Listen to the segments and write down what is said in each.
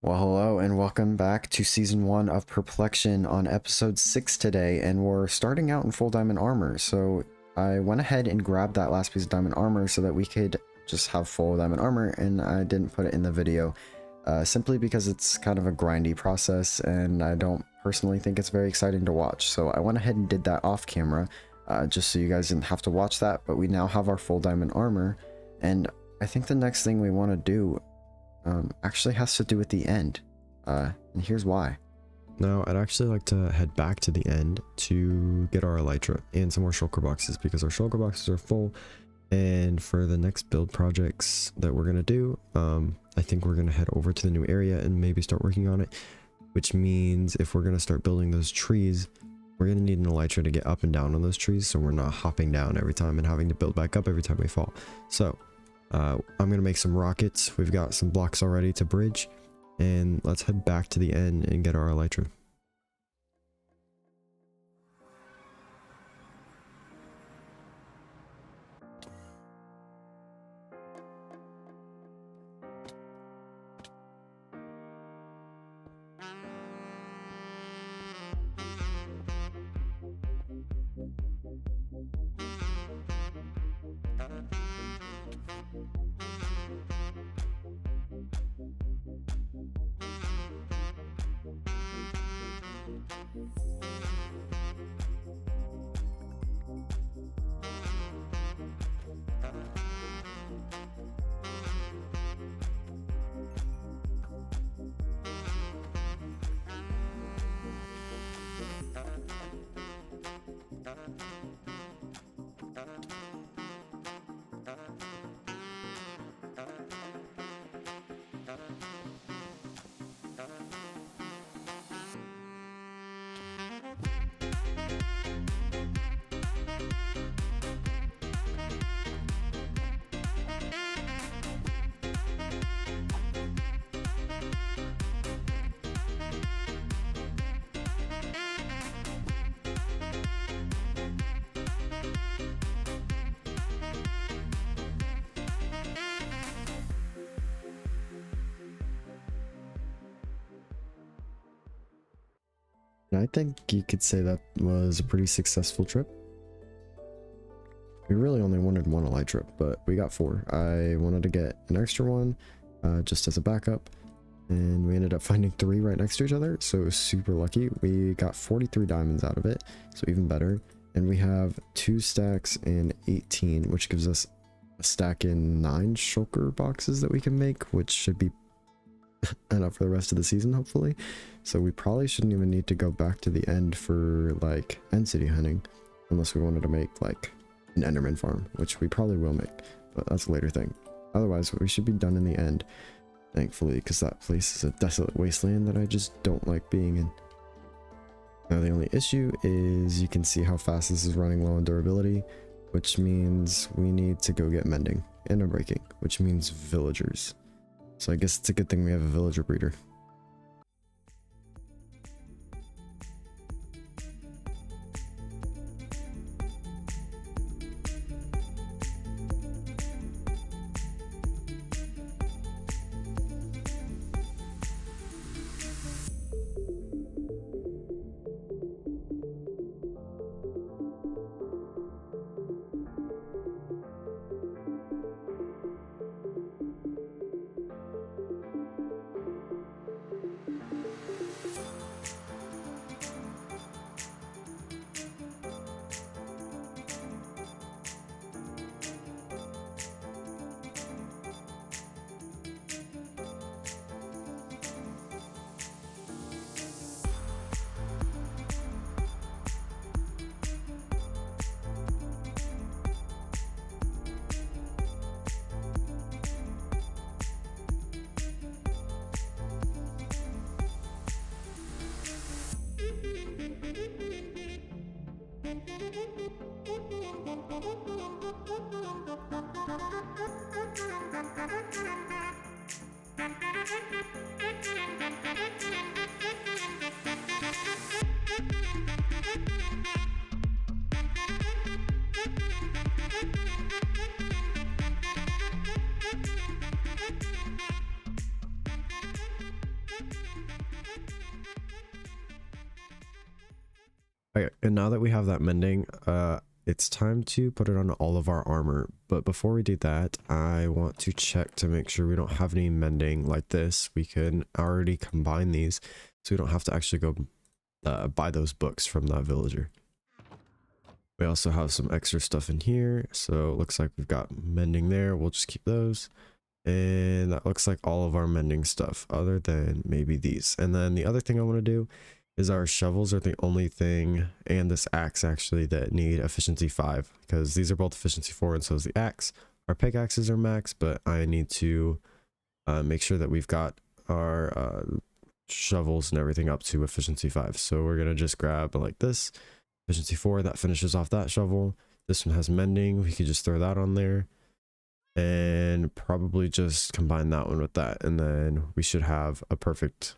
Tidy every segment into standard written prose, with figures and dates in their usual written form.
Well, hello and welcome back to Season 1 of Perplexion on Episode 6 today, and we're starting out in full diamond armor, so I went ahead and grabbed that last piece of diamond armor so that we could just have full diamond armor, and I didn't put it in the video, simply because it's kind of a grindy process, and I don't personally think it's very exciting to watch, so I went ahead and did that off camera, just so you guys didn't have to watch that, but we now have our full diamond armor, and I think the next thing we want to do actually has to do with the end, and here's why. Now, I'd actually like to head back to the end to get our elytra and some more shulker boxes because our shulker boxes are full, and for the next build projects that we're going to do, I think we're going to head over to the new area and maybe start working on it, which means if we're going to start building those trees, we're going to need an elytra to get up and down on those trees so we're not hopping down every time and having to build back up every time we fall. So I'm going to make some rockets. We've got some blocks already to bridge, and let's head back to the end and get our elytra. I think you could say that was a pretty successful trip. We really only wanted one elytra, but we got 4. I wanted to get an extra one just as a backup, and we ended up finding 3 right next to each other, so it was super lucky. We got 43 diamonds out of it, so even better. And we have 2 stacks and 18, which gives us a stack in 9 shulker boxes that we can make, which should be enough for the rest of the season, hopefully. So we probably shouldn't even need to go back to the end for like end city hunting, unless we wanted to make like an enderman farm, which we probably will make, but that's a later thing. Otherwise, we should be done in the end, thankfully, because that place is a desolate wasteland that I just don't like being in. Now the only issue is you can see how fast this is running low on durability, which means we need to go get mending and a breaking, which means villagers. So I guess it's a good thing we have a villager breeder. Okay, and now that we have that mending, it's time to put it on all of our armor. But before we do that, I want to check to make sure we don't have any mending like this. We can already combine these, so we don't have to actually go buy those books from that villager. We also have some extra stuff in here, so it looks like we've got mending there. We'll just keep those. And that looks like all of our mending stuff, other than maybe these. And then the other thing I want to do is our shovels are the only thing, and this axe actually, that need efficiency 5, because these are both efficiency 4 and so is the axe. Our pickaxes are max, but I need to make sure that we've got our shovels and everything up to efficiency 5. So we're going to just grab like this, efficiency 4, that finishes off that shovel. This one has mending, we could just throw that on there. And probably just combine that one with that, and then we should have a perfect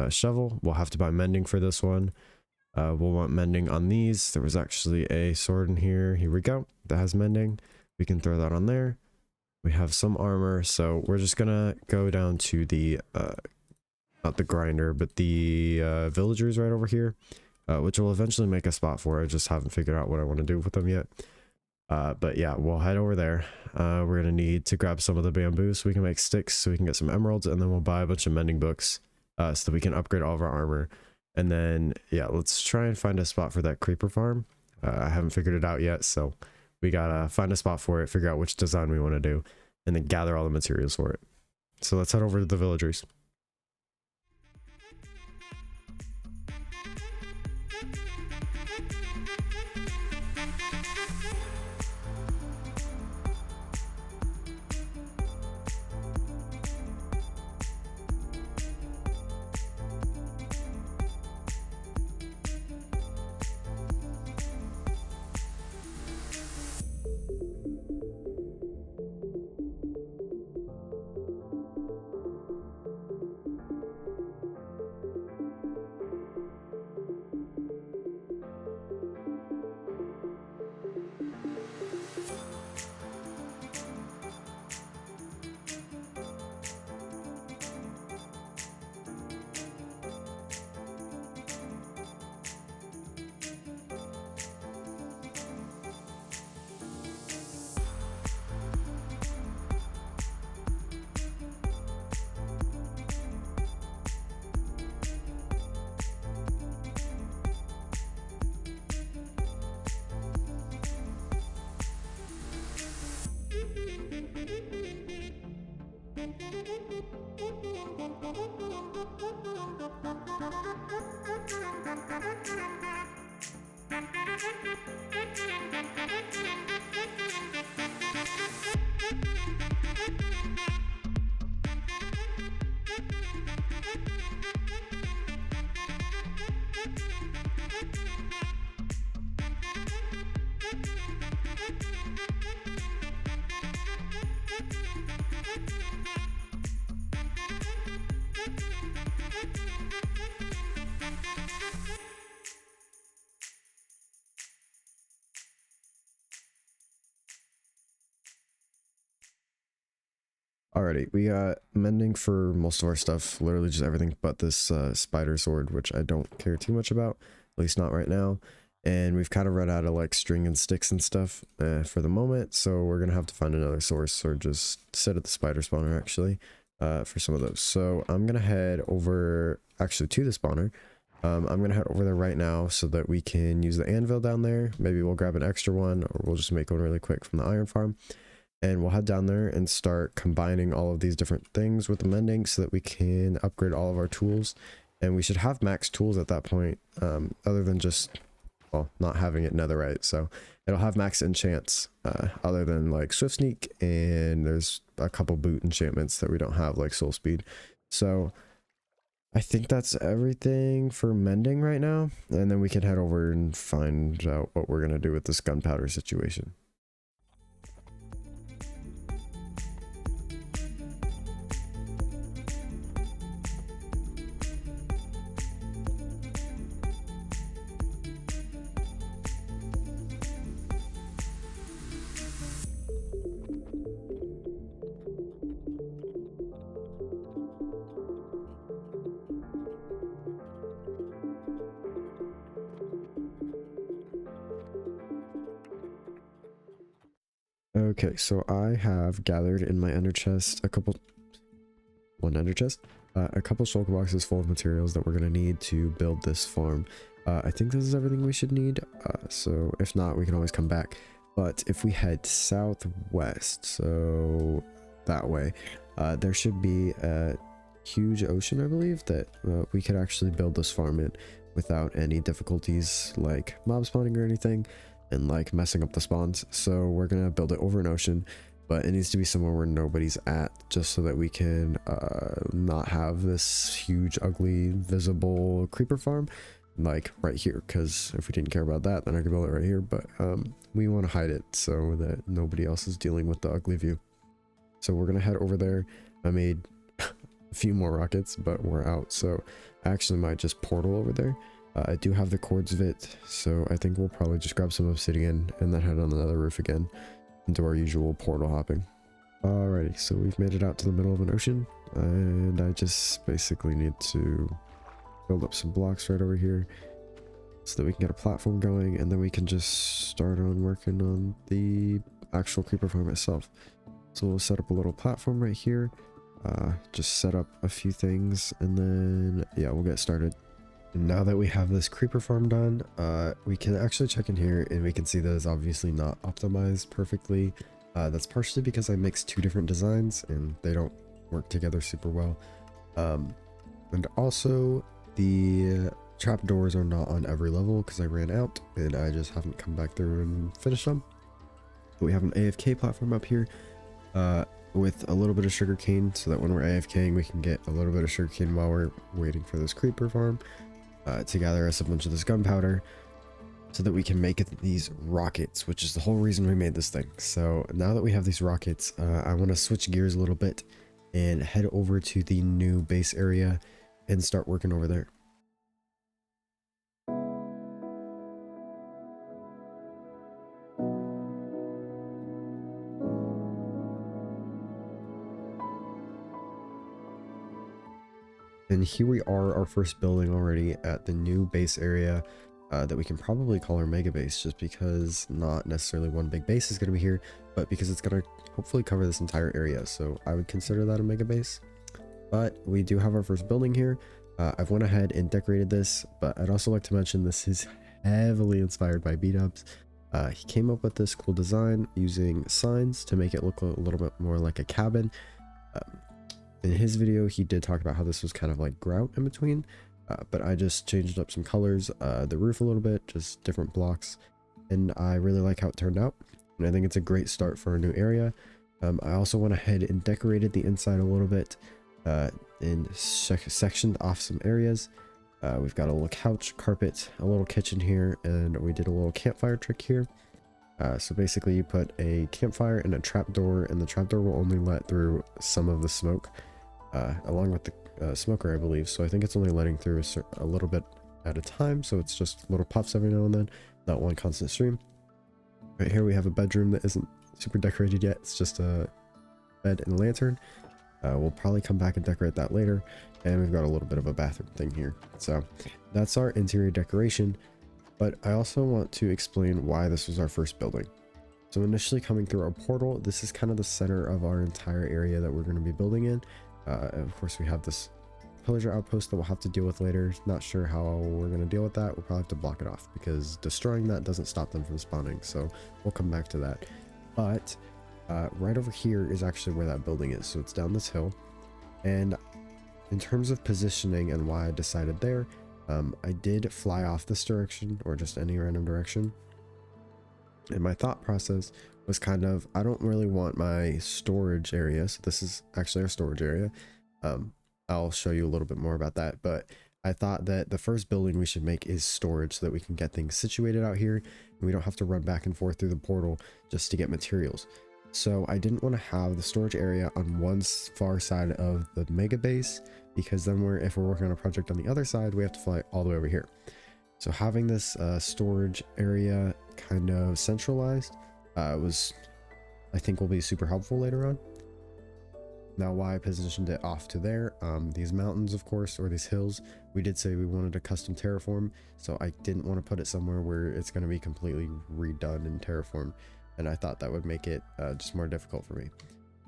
shovel. We'll have to buy mending for this one. We'll want mending on these. There was actually a sword in here. Here we go. That has mending. We can throw that on there. We have some armor, so we're just gonna go down to the not the grinder, but the villagers right over here, which will eventually make a spot for. I just haven't figured out what I want to do with them yet. But yeah, we'll head over there. We're gonna need to grab some of the bamboo so we can make sticks, so we can get some emeralds, and then we'll buy a bunch of mending books so that we can upgrade all of our armor. And then yeah, let's try and find a spot for that creeper farm. I haven't figured it out yet, so we gotta find a spot for it, figure out which design we want to do, and then gather all the materials for it. So let's head over to the villagers. Alrighty, we got mending for most of our stuff, literally just everything but this spider sword, which I don't care too much about, at least not right now. And we've kind of run out of like string and sticks and stuff for the moment, so we're gonna have to find another source, or just sit at the spider spawner actually for some of those. So I'm gonna head over actually to the spawner. I'm gonna head over there right now so that we can use the anvil down there. Maybe we'll grab an extra one, or we'll just make one really quick from the iron farm. And we'll head down there and start combining all of these different things with the mending so that we can upgrade all of our tools. And we should have max tools at that point, other than just, well, not having it netherite. So it'll have max enchants, other than like swift sneak, and there's a couple boot enchantments that we don't have, like soul speed. So I think that's everything for mending right now. And then we can head over and find out what we're going to do with this gunpowder situation. Okay, so I have gathered in my ender chest one ender chest, a couple shulker boxes full of materials that we're going to need to build this farm. I think this is everything we should need, so if not, we can always come back. But if we head southwest, so that way, there should be a huge ocean, I believe, that we could actually build this farm in without any difficulties like mob spawning or anything, and like messing up the spawns. So we're gonna build it over an ocean, but it needs to be somewhere where nobody's at, just so that we can not have this huge ugly visible creeper farm like right here, because if we didn't care about that, then I could build it right here. But we want to hide it so that nobody else is dealing with the ugly view. So we're gonna head over there. I made a few more rockets, but we're out, so I actually might just portal over there. I do have the quartz vit, so I think we'll probably just grab some obsidian and then head on another roof again and do our usual portal hopping. Alrighty, so we've made it out to the middle of an ocean, and I just basically need to build up some blocks right over here so that we can get a platform going, and then we can just start on working on the actual creeper farm itself. So we'll set up a little platform right here, just set up a few things, and then yeah, we'll get started. And now that we have this creeper farm done, we can actually check in here and we can see that it's obviously not optimized perfectly. That's partially because I mixed two different designs and they don't work together super well. And also the trapdoors are not on every level because I ran out and I just haven't come back through and finished them. But we have an AFK platform up here with a little bit of sugarcane, so that when we're AFKing we can get a little bit of sugarcane while we're waiting for this creeper farm to gather us a bunch of this gunpowder so that we can make these rockets, which is the whole reason we made this thing. So now that we have these rockets, I want to switch gears a little bit and head over to the new base area and start working over there. And here we are, our first building already at the new base area that we can probably call our mega base, just because not necessarily one big base is going to be here, but because it's going to hopefully cover this entire area. So I would consider that a mega base. But we do have our first building here. I've went ahead and decorated this, but I'd also like to mention this is heavily inspired by B-Dubs. He came up with this cool design using signs to make it look a little bit more like a cabin. In his video, he did talk about how this was kind of like grout in between, but I just changed up some colors, the roof a little bit, just different blocks, and I really like how it turned out, and I think it's a great start for a new area. I also went ahead and decorated the inside a little bit, and sectioned off some areas. We've got a little couch, carpet, a little kitchen here, and we did a little campfire trick here. So basically you put a campfire and a trapdoor, and the trapdoor will only let through some of the smoke, along with the smoker, I believe. So I think it's only letting through a little bit at a time, so it's just little puffs every now and then, not one constant stream. Right here we have a bedroom that isn't super decorated yet. It's just a bed and a lantern. We'll probably come back and decorate that later. And we've got a little bit of a bathroom thing here. So that's our interior decoration. But I also want to explain why this was our first building. So initially coming through our portal, this is kind of the center of our entire area that we're going to be building in. And of course we have this pillager outpost that we'll have to deal with later. Not sure how we're going to deal with that. We'll probably have to block it off, because destroying that doesn't stop them from spawning. So we'll come back to that. But right over here is actually where that building is. So it's down this hill. And in terms of positioning and why I decided there, I did fly off this direction, or just any random direction. And my thought process was kind of, I don't really want my storage area. So this is actually our storage area. I'll show you a little bit more about that. But I thought that the first building we should make is storage, so that we can get things situated out here and we don't have to run back and forth through the portal just to get materials. So I didn't want to have the storage area on one far side of the mega base, because then if we're working on a project on the other side, we have to fly all the way over here. So having this storage area kind of centralized I think will be super helpful later on. Now, why I positioned it off to there, these mountains, of course, or these hills, we did say we wanted a custom terraform, so I didn't want to put it somewhere where it's going to be completely redone in terraform. and I thought that would make it just more difficult for me.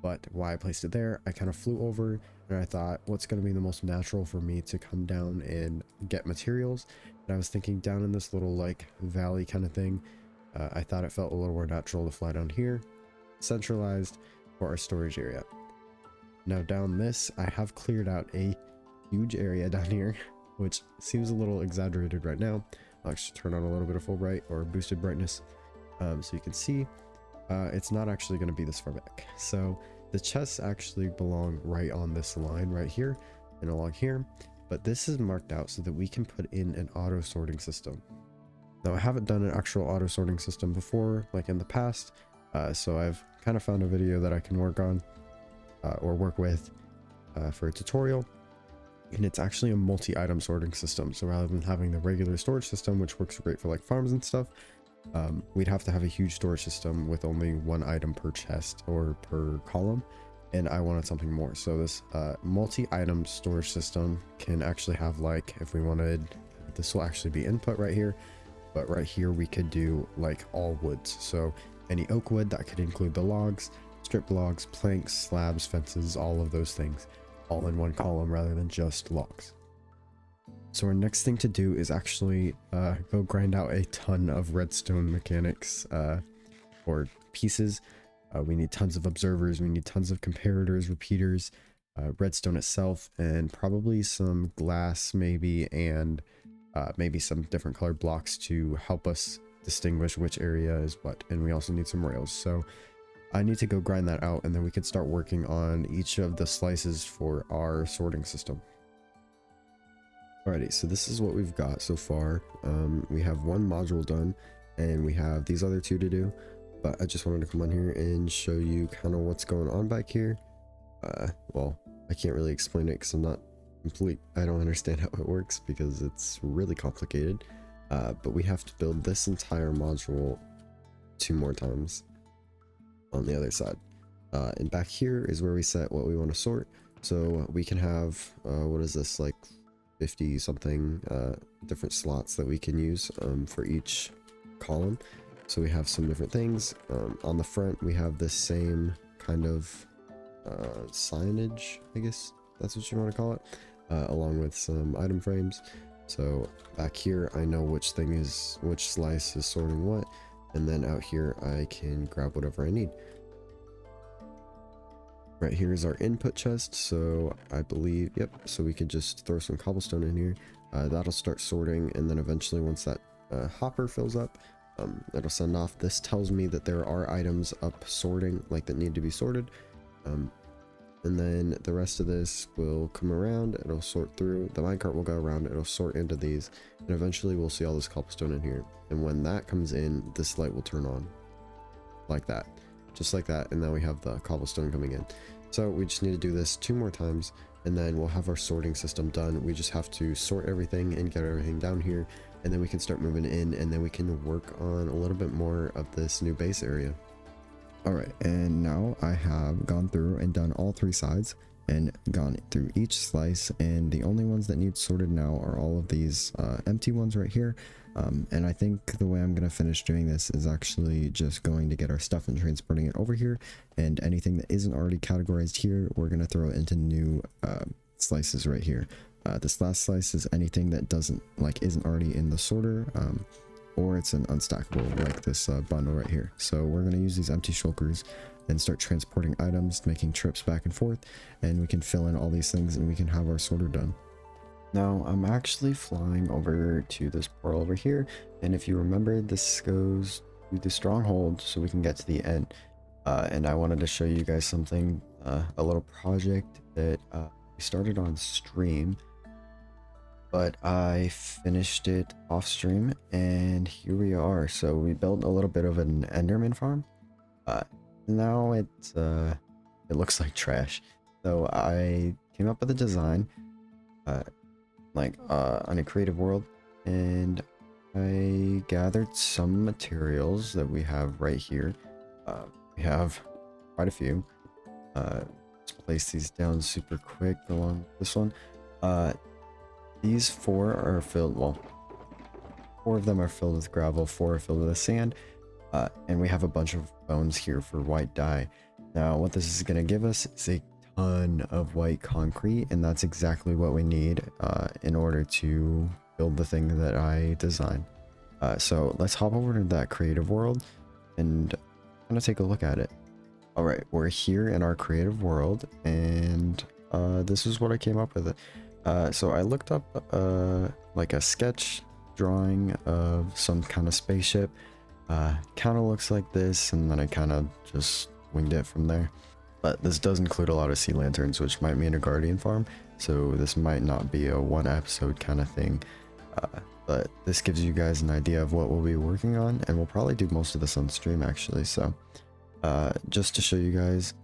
But why I placed it there, I kind of flew over and I thought, what's going to be the most natural for me to come down and get materials? And I was thinking down in this little like valley kind of thing. I thought it felt a little more natural to fly down here, centralized for our storage area. Now down this, I have cleared out a huge area down here, which seems a little exaggerated right now. I'll actually turn on a little bit of full bright or boosted brightness so you can see. It's not actually going to be this far back. So the chests actually belong right on this line right here and along here, but this is marked out so that we can put in an auto sorting system. Now I haven't done an actual auto sorting system before, like in the past, so I've kind of found a video that I can work on or work with for a tutorial, and it's actually a multi-item sorting system. So rather than having the regular storage system, which works great for like farms and stuff, we'd have to have a huge storage system with only one item per chest or per column, and I wanted something more. So this multi-item storage system can actually have, like, if we wanted, this will actually be input right here, but right here we could do like all woods. So any oak wood, that could include the logs, strip logs, planks, slabs, fences, all of those things, all in one column rather than just logs. So our next thing to do is actually go grind out a ton of redstone mechanics or pieces. We need tons of observers, we need tons of comparators, repeaters, redstone itself, and probably some glass maybe, and maybe some different colored blocks to help us distinguish which area is what. And we also need some rails. So I need to go grind that out, and then we can start working on each of the slices for our sorting system. Alrighty, so this is what we've got so far. We have one module done, and we have these other two to do, but I just wanted to come on here and show you kind of what's going on back here. Well, I can't really explain it because I'm not complete. I don't understand how it works because it's really complicated, but we have to build this entire module 2 more times on the other side. And back here is where we set what we want to sort. So we can have, what is this, like 50 something different slots that we can use for each column. So we have some different things. On the front we have this same kind of signage, I guess that's what you want to call it, along with some item frames. So back here I know which slice is sorting what, and then out here I can grab whatever I need. Right here is our input chest, so I believe, yep, so we could just throw some cobblestone in here. That'll start sorting, and then eventually once that hopper fills up, it'll send off. This tells me that there are items up sorting, like that need to be sorted. And then the rest of this will come around, it'll sort through, the minecart will go around, it'll sort into these, and eventually we'll see all this cobblestone in here. And when that comes in, this light will turn on, like that. Just like that, and now we have the cobblestone coming in. So we just need to do this 2 more times, and then we'll have our sorting system done. We just have to sort everything and get everything down here, and then we can start moving in, and then we can work on a little bit more of this new base area. Alright, and now I have gone through and done all 3 sides and gone through each slice, and the only ones that need sorted now are all of these empty ones right here. And I think the way I'm going to finish doing this is actually just going to get our stuff and transporting it over here, and anything that isn't already categorized here, we're going to throw it into new slices right here. This last slice is anything that isn't already in the sorter, or it's an unstackable, like this bundle right here. So we're going to use these empty shulkers and start transporting items, making trips back and forth, and we can fill in all these things and we can have our sorter done. Now I'm actually flying over to this portal over here, and if you remember, this goes to the stronghold so we can get to the end. And I wanted to show you guys something, a little project that we started on stream, but I finished it off stream, and here we are. So we built a little bit of an Enderman farm. Now it looks like trash. So I came up with a design on a creative world, and I gathered some materials that we have right here. We have quite a few. Let's place these down super quick along this one. These 4 are filled, well, 4 of them are filled with gravel, 4 are filled with sand. And we have a bunch of bones here for white dye. Now, what this is going to give us is a ton of white concrete, and that's exactly what we need in order to build the thing that I designed. So let's hop over to that creative world and kind of take a look at it. All right, we're here in our creative world, and this is what I came up with. So I looked up like a sketch drawing of some kind of spaceship. Kind of looks like this, and then I kind of just winged it from there. But this does include a lot of sea lanterns, which might mean a guardian farm, so this might not be a one episode kind of thing. But this gives you guys an idea of what we'll be working on, and we'll probably do most of this on stream actually. So just to show you guys,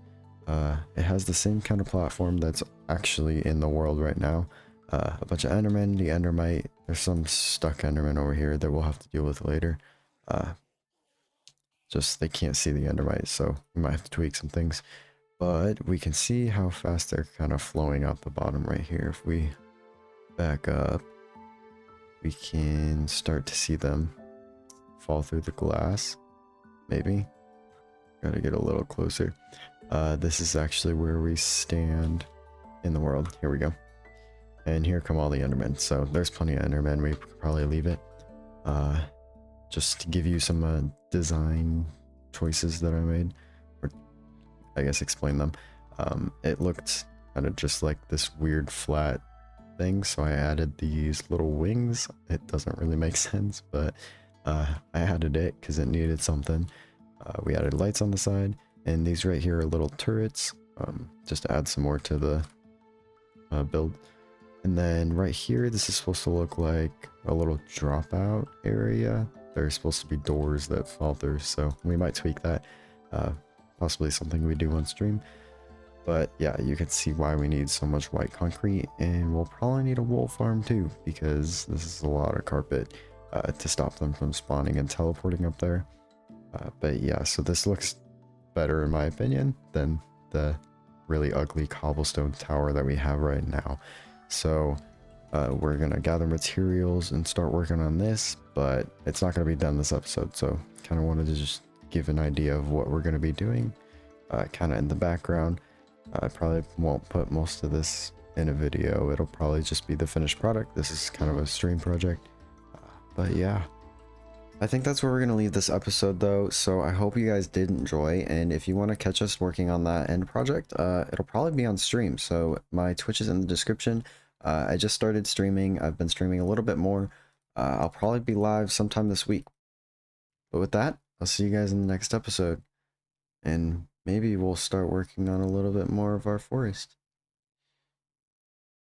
it has the same kind of platform that's actually in the world right now. A bunch of endermen, the endermite, there's some stuck enderman over here that we'll have to deal with later. Just they can't see the endermite, so we might have to tweak some things. But we can see how fast they're kind of flowing out the bottom right here. If we back up, we can start to see them fall through the glass. Maybe. Gotta get a little closer. This is actually where we stand in the world. Here we go. And here come all the endermen. So there's plenty of endermen. We could probably leave it. Just to give you some design choices that I made, or I guess explain them. It looked kind of just like this weird flat thing, so I added these little wings. It doesn't really make sense, but I added it because it needed something. We added lights on the side, and these right here are little turrets, just to add some more to the build. And then right here, this is supposed to look like a little dropout area. There's supposed to be doors that fall through, so we might tweak that. Possibly something we do on stream. But yeah, you can see why we need so much white concrete, and we'll probably need a wool farm too, because this is a lot of carpet to stop them from spawning and teleporting up there. But yeah, so this looks better in my opinion than the really ugly cobblestone tower that we have right now. So we're gonna gather materials and start working on this, but it's not gonna be done this episode, so kind of wanted to just give an idea of what we're gonna be doing kind of in the background. I probably won't put most of this in a video. It'll probably just be the finished product. This is kind of a stream project, but yeah, I think that's where we're gonna leave this episode though. So I hope you guys did enjoy, and if you want to catch us working on that end project, it'll probably be on stream. So my Twitch is in the description. I just started streaming. I've been streaming a little bit more. I'll probably be live sometime this week. But with that, I'll see you guys in the next episode, and maybe we'll start working on a little bit more of our forest.